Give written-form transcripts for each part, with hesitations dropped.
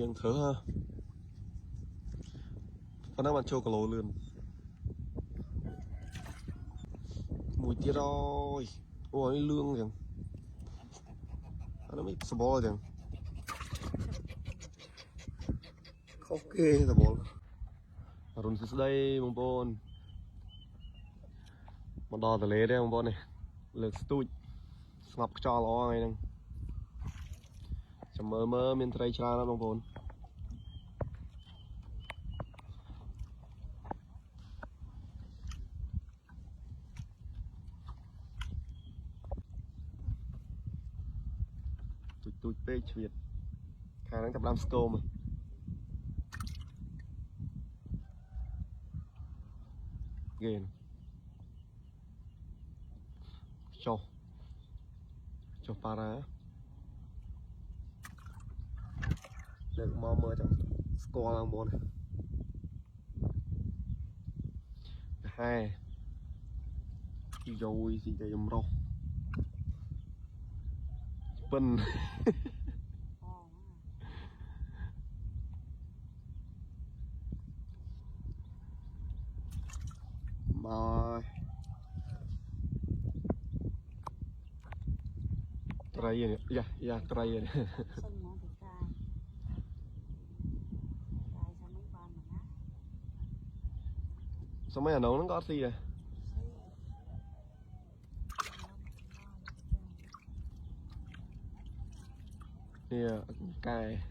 Niềng thở ha. Phần nào bạn cho cả lỗ lươn. Mùi tiết rồi. Ôi lương chẳng. Nó mới sờ bò chẳng. Ok sờ bò. Run sứt đây bông bồn. Một đò từ lấy đây bông bồn này. Lực stụi. Ngọc cho lo ngay nè. Chầm mơ miền Tây cha nó bông bồn. Tụi page Việt. Khả năng tập làm stô mà. Ghê nè. Cho para. Được mò mơ trong score lang bồn. Hai. Rồi gì đây dùm rau. Pân. Mà try này, dạ try này. Sao mấy nấu nó có gì à? Nè, cài.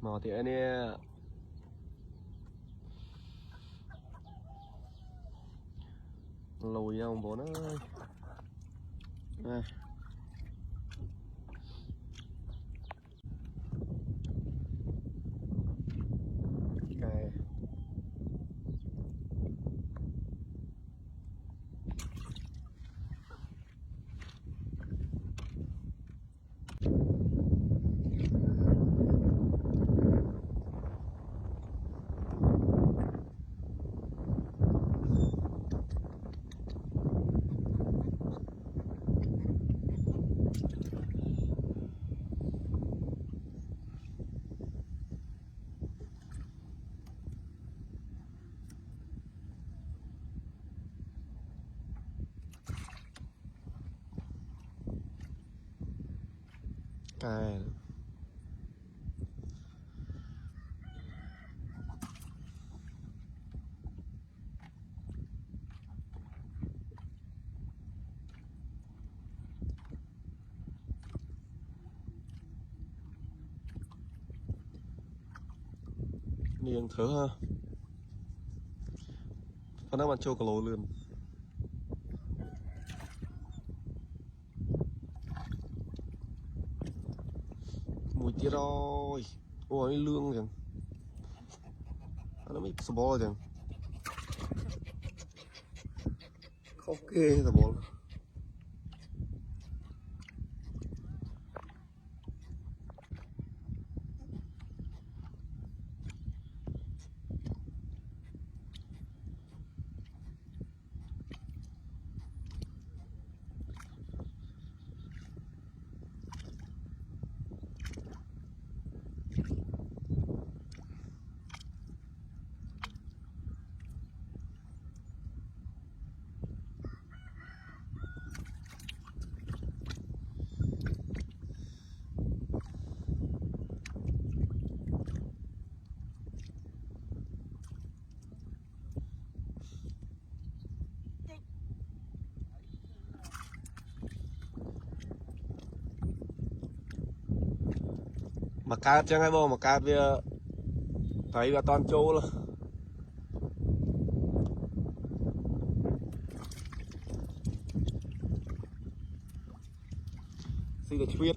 Mò thì anh ấy lùi nhau bố nó à. Cài. Cài. Niềng thở ha. Phần nào bạn cho cả lỗ lươn. Mùi tiết rồi. Ôi lương chẳng. Nó mới sờ bò chẳng. Ok sờ bò. Mà cát chẳng hay bố mà cát bây giờ thấy là toàn trâu luôn. Xin được chuyên.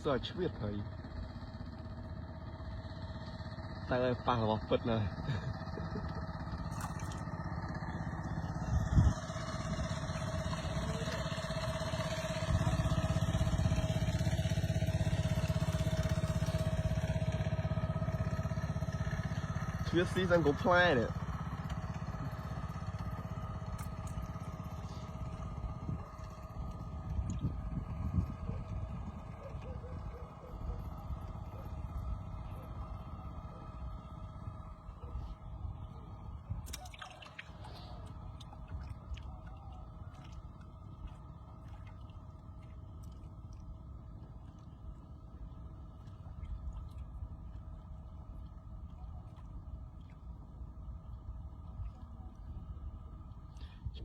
sợ biết thầy tay ơi pa vào phật này biết xí sang có phe đấy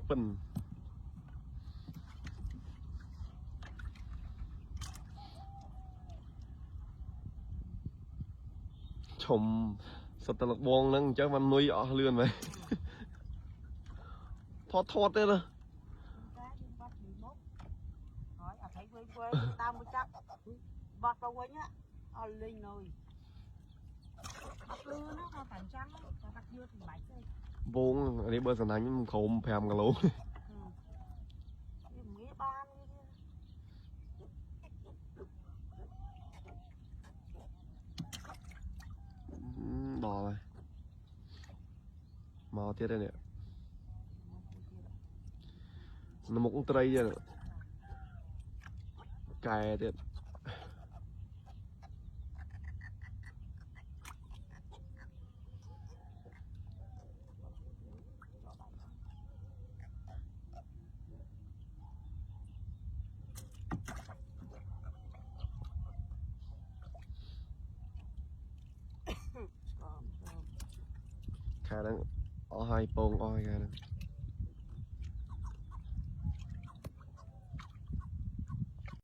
phần chồng sập tận bong nâng chắc văn nuôi ọ lươn vậy thoát thoát đấy đó bọt vào quên á, lên rồi, lư nó còn phản trắng, còn đặt dưa thì bạch đây. vốn ở đây bơ sẵn đánh khổm phèm cả lố Nghĩa ban bò này mò tiết đây nè nó một con tray vậy cài tiết khá đang ở hai pông oi ra